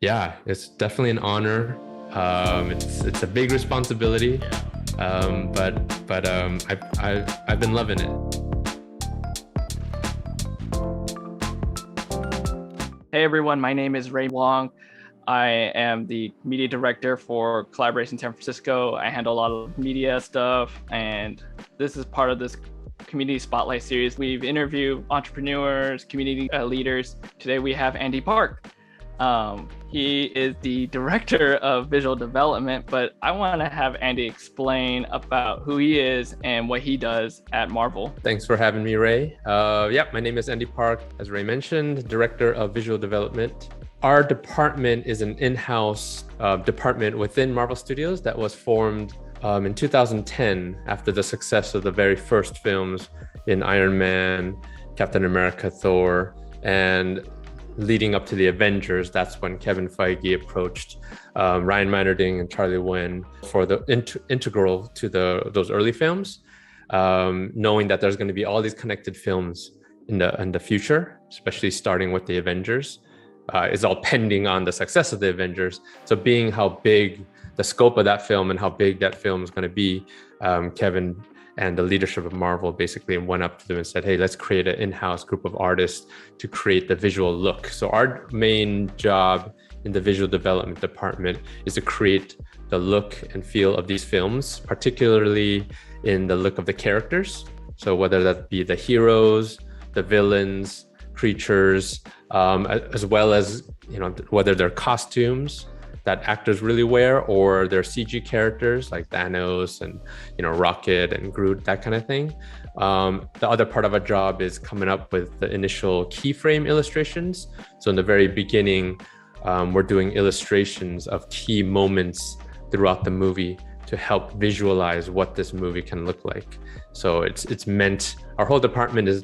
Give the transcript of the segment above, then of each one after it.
Yeah, it's definitely an honor. It's a big responsibility, but I've been loving it. Hey everyone, my name is Ray Wong. I am the media director for Kollaboration San Francisco. I handle a lot of media stuff, and this is part of this community spotlight series. We've interviewed entrepreneurs, community leaders. Today we have Andy Park. He is the director of visual development, but I want to have Andy explain about who he is and what he does at Marvel. Thanks for having me, Ray. My name is Andy Park, as Ray mentioned, director of visual development. Our department is an in-house department within Marvel Studios that was formed in 2010 after the success of the very first films in Iron Man, Captain America, Thor, and leading up to the Avengers. That's when Kevin Feige approached Ryan Meinerding and Charlie Wen for the integral to those early films, knowing that there's going to be all these connected films in the future, especially starting with the Avengers. Is all pending on the success of the Avengers. So being how big the scope of that film and how big that film is going to be, Kevin and the leadership of Marvel basically went up to them and said, hey, let's create an in-house group of artists to create the visual look. So our main job in the visual development department is to create the look and feel of these films, particularly in the look of the characters. So whether that be the heroes, the villains, creatures, as well as, whether they're costumes that actors really wear or they're CG characters like Thanos and, Rocket and Groot, that kind of thing. The other part of our job is coming up with the initial keyframe illustrations. So in the very beginning, we're doing illustrations of key moments throughout the movie to help visualize what this movie can look like. So it's meant, our whole department is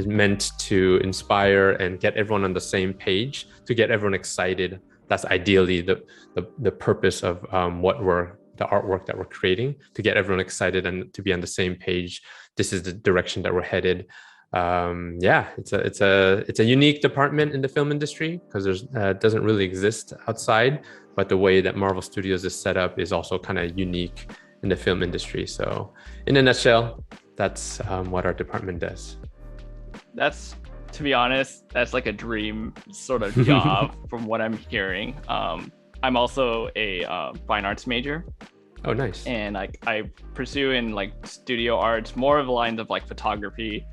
meant to inspire and get everyone on the same page, to get everyone excited. That's ideally the purpose of the artwork that we're creating, to get everyone excited and to be on the same page. This is the direction that we're headed. It's a unique department in the film industry because it doesn't really exist outside, but the way that Marvel Studios is set up is also kind of unique in the film industry. So in a nutshell, that's what our department does. To be honest, that's like a dream sort of job from what I'm hearing. I'm also a fine arts major. Oh, nice. And I pursue in like studio arts, more of the lines of like photography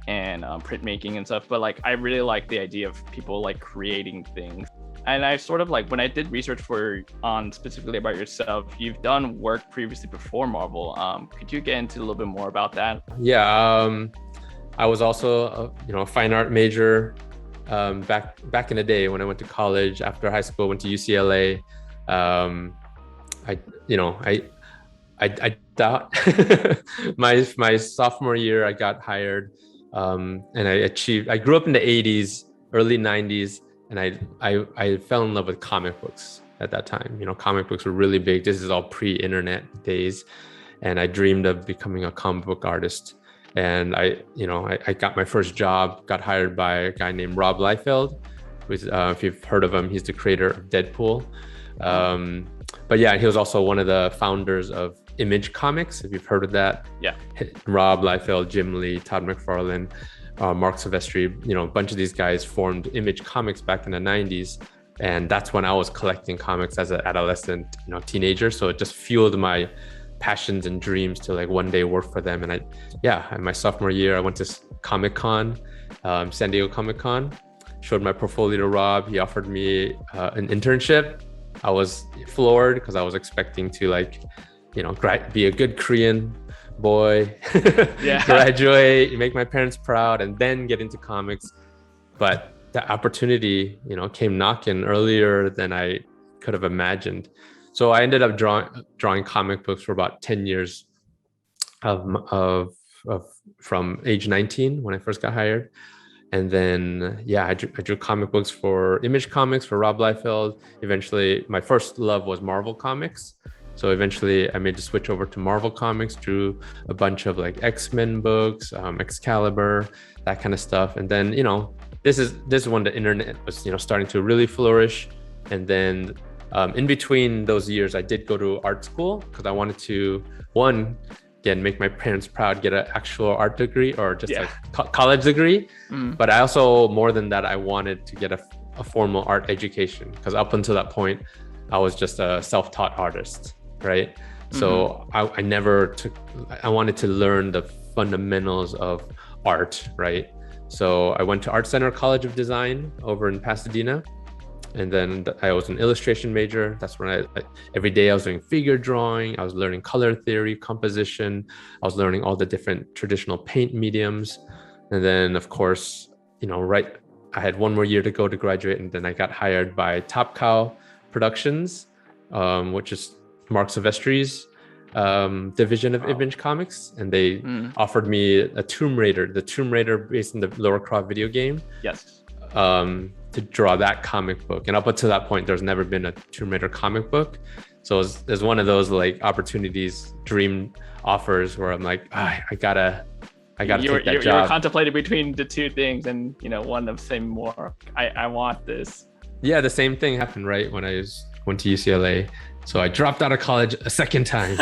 and printmaking and stuff. But like, I really like the idea of people like creating things. And I sort of like, when I did research on specifically about yourself, you've done work previously before Marvel. Could you get into a little bit more about that? Yeah, I was also a fine art major back in the day when I went to college. After high school, went to UCLA. I thought my sophomore year I got hired, and I grew up in the 80s, early 90s. And I fell in love with comic books at that time. Comic books were really big. This is all pre-internet days. And I dreamed of becoming a comic book artist. And I got my first job, got hired by a guy named Rob Liefeld, who's, if you've heard of him, he's the creator of Deadpool. But yeah, he was also one of the founders of Image Comics, if you've heard of that. Yeah. Rob Liefeld, Jim Lee, Todd McFarlane, Mark Silvestri, a bunch of these guys formed Image Comics back in the 90s. And that's when I was collecting comics as an adolescent, teenager. So it just fueled my passions and dreams to like one day work for them. And in my sophomore year, I went to Comic-Con, San Diego Comic-Con, showed my portfolio to Rob. He offered me an internship. I was floored because I was expecting to be a good Korean boy, graduate, make my parents proud, and then get into comics. But the opportunity, came knocking earlier than I could have imagined. So I ended up drawing comic books for about 10 years from age 19 when I first got hired. And then, I drew comic books for Image Comics, for Rob Liefeld. Eventually, my first love was Marvel Comics. So eventually I made the switch over to Marvel Comics, drew a bunch of like X-Men books, Excalibur, that kind of stuff. And then, this is when the internet was, starting to really flourish. And then in between those years, I did go to art school because I wanted to, one, again, make my parents proud, get an actual art degree or just like college degree. But I also, more than that, I wanted to get a formal art education because up until that point, I was just a self-taught artist, right? So I wanted to learn the fundamentals of art, right? So I went to Art Center College of Design over in Pasadena. And then I was an illustration major. That's when every day I was doing figure drawing. I was learning color theory, composition. I was learning all the different traditional paint mediums. And then of course, I had one more year to go to graduate. And then I got hired by Top Cow Productions, which is Mark Silvestri's division of Image Comics. And they offered me the Tomb Raider based in the Lara Croft video game. Yes. To draw that comic book. And up until that point, there's never been a Tomb Raider comic book. So it's one of those like opportunities, dream offers where I'm like, I gotta take that job. You were contemplating between the two things and, one of saying more, I want this. Yeah, the same thing happened, right? When I went to UCLA. So I dropped out of college a second time.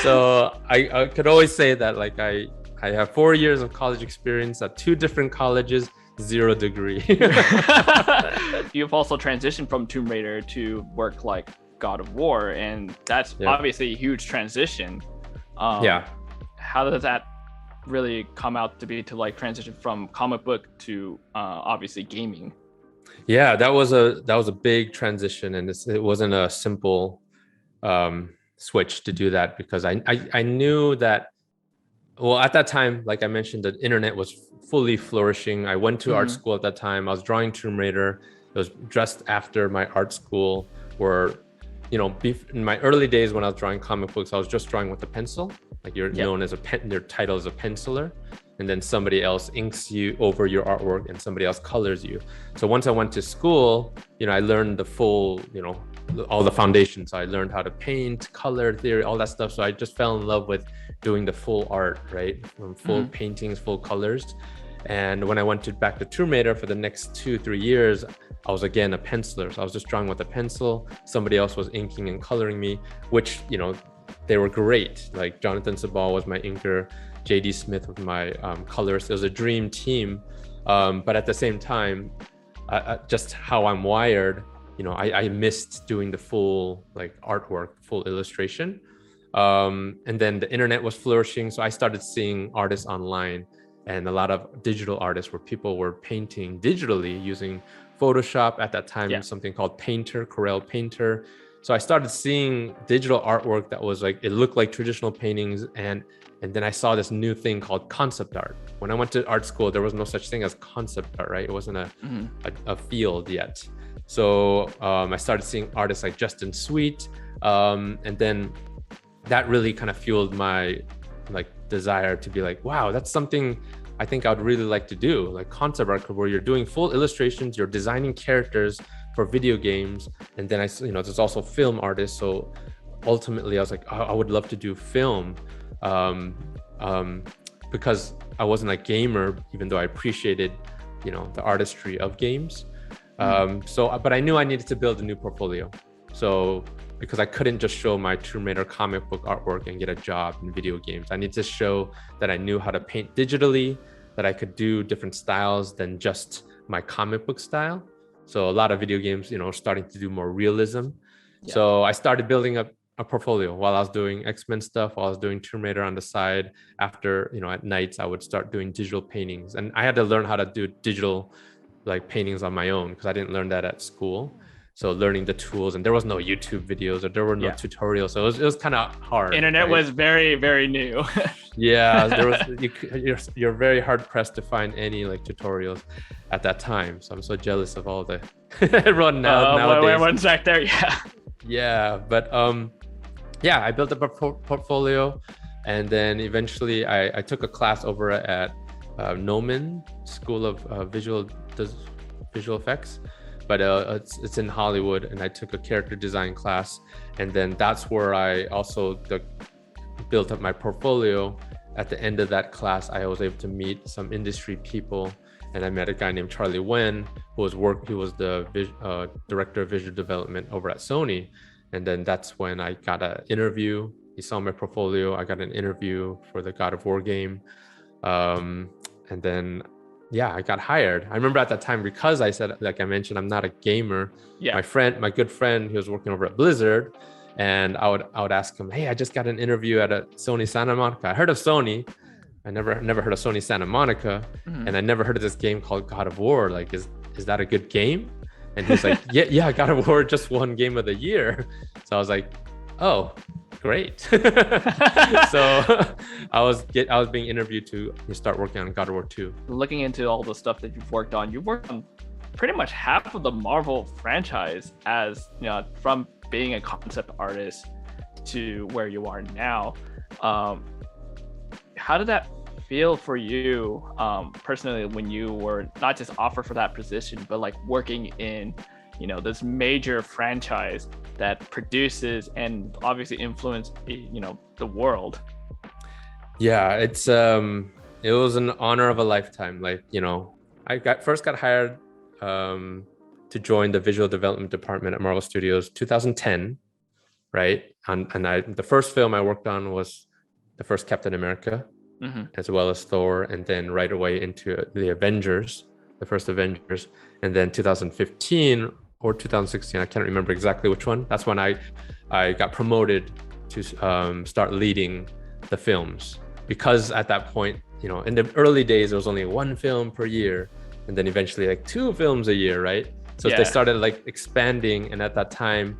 So I could always say that like I have 4 years of college experience at 2 different colleges, 0 degree. You've also transitioned from Tomb Raider to work like God of War, and that's obviously a huge transition. How does that really come out to be to like transition from comic book to obviously gaming? Yeah, that was a big transition, and it wasn't a simple switch to do that because I knew that. Well, at that time, like I mentioned, the internet was fully flourishing. I went to art school at that time. I was drawing Tomb Raider. It was just after my art school where, in my early days when I was drawing comic books, I was just drawing with a pencil. Like you're known as your title is a penciler. And then somebody else inks you over your artwork and somebody else colors you. So once I went to school, I learned the full, all the foundations. I learned how to paint, color theory, all that stuff. So I just fell in love with doing the full art, right? From full paintings, full colors. And when I went back to Tomb Raider for the next 2-3 years, I was again a penciler. So I was just drawing with a pencil. Somebody else was inking and coloring me, which, they were great. Like Jonathan Sabal was my inker. JD Smith was my colorist. It was a dream team. But at the same time, just how I'm wired, I missed doing the full like artwork, full illustration. And then the internet was flourishing. So I started seeing artists online and a lot of digital artists where people were painting digitally using Photoshop at that time, something called Painter, Corel Painter. So I started seeing digital artwork that was like, it looked like traditional paintings. And then I saw this new thing called concept art. When I went to art school, there was no such thing as concept art, right? It wasn't a field yet. So I started seeing artists like Justin Sweet. And then that really kind of fueled my like desire to be like, wow, that's something I think I'd really like to do, like concept art where you're doing full illustrations, you're designing characters for video games. And then there's also film artists. So ultimately I was like, I would love to do film because I wasn't a gamer, even though I appreciated, the artistry of games. But I knew I needed to build a new portfolio. So because I couldn't just show my Tomb Raider comic book artwork and get a job in video games, I needed to show that I knew how to paint digitally, that I could do different styles than just my comic book style. So a lot of video games, starting to do more realism. Yeah. So I started building up a portfolio while I was doing X-Men stuff, while I was doing Tomb Raider on the side. After, at nights, I would start doing digital paintings. And I had to learn how to do digital like paintings on my own because I didn't learn that at school. So learning the tools, and there was no YouTube videos or there were no tutorials. So it was kind of hard. Internet was very, very new. Yeah, there was. You're very hard pressed to find any like tutorials at that time. So I'm so jealous of all the everyone nowadays. Everyone's back there, yeah. Yeah, but I built up a portfolio, and then eventually I took a class over at Noman School of Visual Effects. But it's in Hollywood, and I took a character design class, and then that's where I also built up my portfolio. At the end of that class, I was able to meet some industry people and I met a guy named Charlie Wen, who was the director of visual development over at Sony. And then that's when I got an interview. He saw my portfolio. I got an interview for the God of War game. And then, yeah, I got hired. I remember at that time, because I said, like I mentioned, I'm not a gamer. Yeah. My good friend, he was working over at Blizzard, and I would ask him, hey, I just got an interview at a Sony Santa Monica. I heard of Sony. I never heard of Sony Santa Monica, and I never heard of this game called God of War. Like, is that a good game? And he's like, yeah, God of War just won Game of the Year. So I was like, oh, great. So I was being interviewed to start working on God of War 2. Looking into all the stuff that you've worked on pretty much half of the Marvel franchise, as you know, from being a concept artist to where you are now. How did that feel for you personally when you were not just offered for that position, but like working in, you know, this major franchise that produces and obviously influence, you know, the world? Yeah, it was an honor of a lifetime. Like, you know, I first got hired to join the visual development department at Marvel Studios 2010, right? And the first film I worked on was the first Captain America, as well as Thor, and then right away into the Avengers, the first Avengers, and then 2015 or 2016, I can't remember exactly which one. That's when I got promoted to start leading the films, because at that point, you know, in the early days, there was only one film per year, and then eventually like 2 films a year, right? So they started like expanding, and at that time,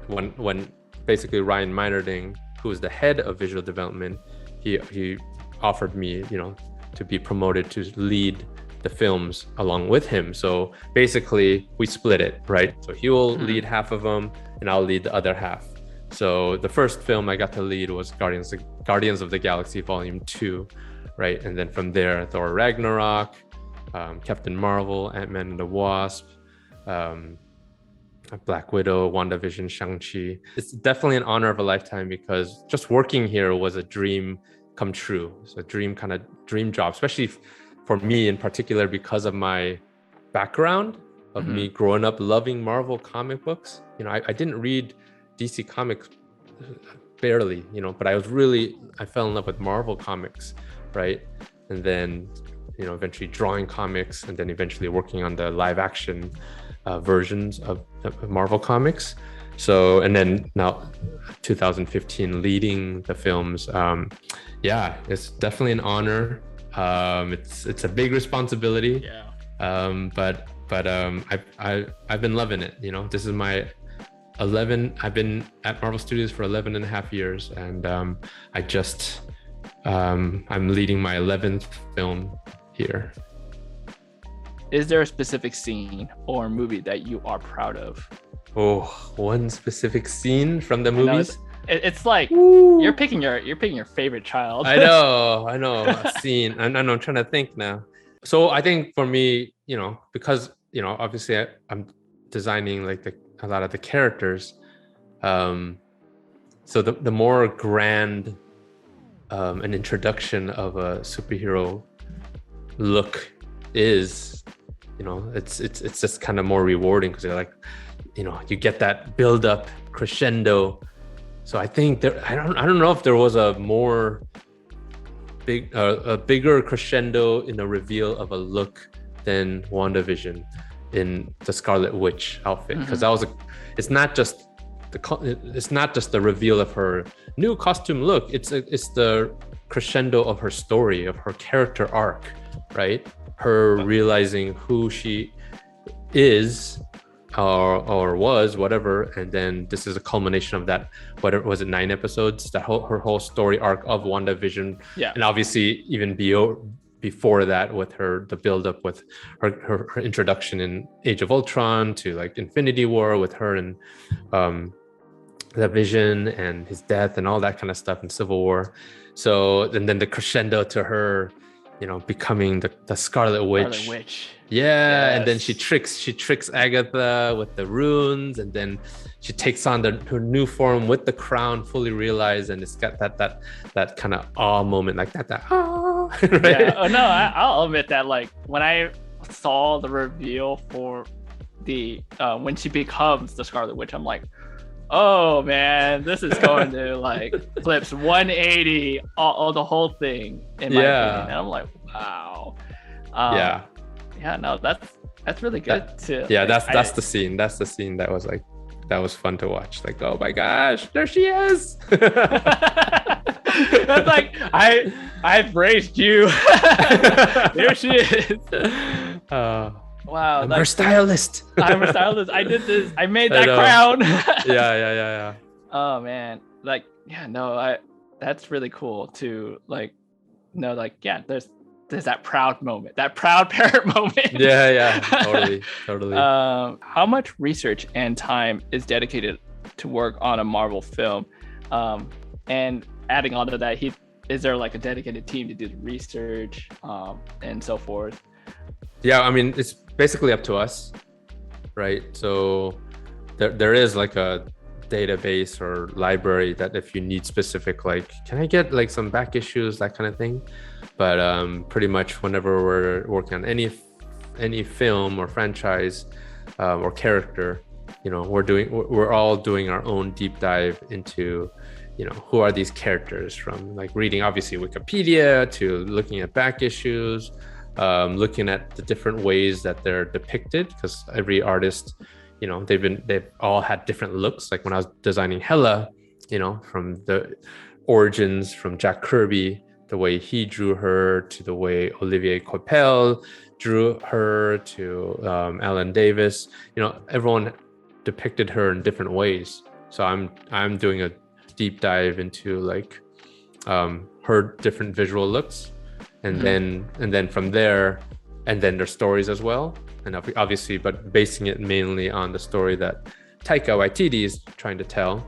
when basically Ryan Meinerding, who was the head of visual development, he offered me, you know, to be promoted to lead the films along with him. So basically we split it, right? So he will lead half of them and I'll lead the other half. So the first film I got to lead was Guardians of the Galaxy Volume 2, right? And then from there, Thor Ragnarok, Captain Marvel, Ant-Man and the Wasp, Black Widow, WandaVision, Shang-Chi. It's definitely an honor of a lifetime, because just working here was a dream come true. It's a dream job, especially for me in particular, because of my background of me growing up loving Marvel comic books. You know, I didn't read DC comics barely, you know, but I fell in love with Marvel comics, right? And then, you know, eventually drawing comics, and then eventually working on the live action versions of Marvel comics. So, and then now 2015 leading the films. Yeah, it's definitely an honor. It's a big responsibility. Yeah. But I've been loving it. You know, this is my I've been at Marvel Studios for 11 and a half years, and I'm leading my 11th film here. Is there a specific scene or movie that you are proud of? Oh, one specific scene from the movies? It's like you're picking your favorite child. I know a scene. I'm trying to think now. So I think for me, you know, because, you know, obviously I'm designing like a lot of the characters. So the more grand an introduction of a superhero look is, you know, it's just kind of more rewarding, because they're like, you know, you get that build up crescendo. So I think I don't know if there was a bigger crescendo in the reveal of a look than WandaVision in the Scarlet Witch outfit, because it's not just the reveal of her new costume look. It's the crescendo of her story, of her character arc, right? Her realizing who she is or was, whatever, and then this is a culmination of that. What was it, 9 episodes? Her whole story arc of WandaVision, and obviously even before that, with the build up with her introduction in Age of Ultron to like Infinity War with her and the Vision and his death and all that kind of stuff in Civil War. So and then the crescendo to her becoming the Scarlet Witch. Scarlet Witch. Yeah, and then she Yes. tricks Agatha with the runes, and then she takes on her new form with the crown fully realized, and it's got that kind of awe moment, like that ah, right? Yeah. Oh no, I'll admit that like when I saw the reveal for the when she becomes the Scarlet Witch, I'm like, oh man, this is going to like flips 180 all the whole thing in my opinion. And I'm like, wow. Yeah, no, that's really good too. Yeah, that's the scene. That's the scene that was like, that was fun to watch. Like, oh my gosh, there she is. That's like I've raised you. There she is. Wow, I'm her stylist. I'm a stylist. I did this. I made I that know. crown. Yeah. Oh man, like yeah, no, that's really cool to like, no, like yeah, there's that proud moment, that proud parent moment. Yeah, totally. How much research and time is dedicated to work on a Marvel film? And adding on to that, is there like a dedicated team to do the research and so forth? Yeah, I mean, it's basically up to us, right? So there is like a database or library that if you need specific, like, can I get like some back issues, that kind of thing. But pretty much whenever we're working on any film or franchise or character, we're all doing our own deep dive into, who are these characters, from like reading obviously Wikipedia to looking at back issues, looking at the different ways that they're depicted, because every artist, they've all had different looks. Like when I was designing Hela, from the origins from Jack Kirby, the way he drew her, to the way Olivier Coipel drew her, to Alan Davis, everyone depicted her in different ways. So I'm doing a deep dive into like her different visual looks, and then from there, and then their stories as well, and obviously, but basing it mainly on the story that Taika Waititi is trying to tell,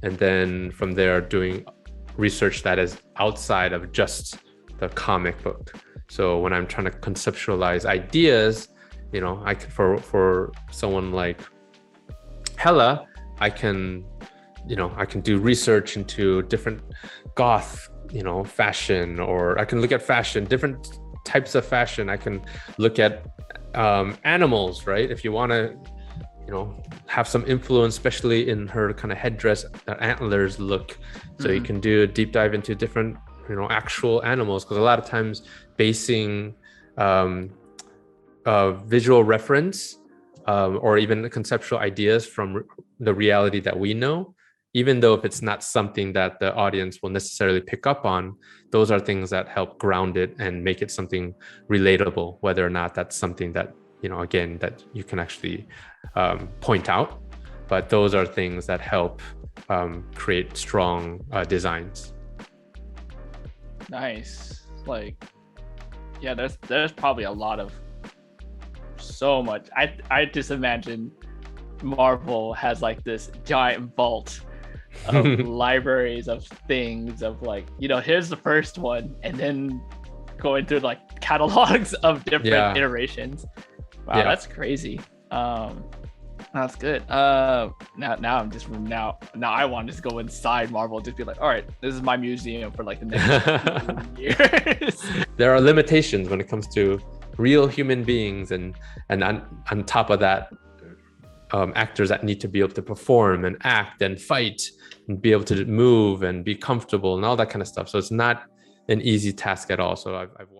and then from there doing research that is outside of just the comic book. So when I'm trying to conceptualize ideas, I can, for someone like Hela, I can do research into different goth, fashion, or I can look at fashion, different types of fashion. I can look at animals, right? If you want to, have some influence, especially in her kind of headdress, antlers look. So you can do a deep dive into different, actual animals, because a lot of times basing visual reference or even conceptual ideas from the reality that we know, even though if it's not something that the audience will necessarily pick up on, those are things that help ground it and make it something relatable, whether or not that's something that, again, that you can actually point out. But those are things that help create strong designs. Nice. Like, yeah, there's probably a lot of, so much. I just imagine Marvel has like this giant vault of libraries of things, of like, here's the first one, and then going through like catalogs of different iterations. Wow, that's crazy. That's good. Now I want to just go inside Marvel, just be like, all right, this is my museum for like the next years. There are limitations when it comes to real human beings, and on top of that, actors that need to be able to perform and act and fight and be able to move and be comfortable and all that kind of stuff. So it's not an easy task at all. So I've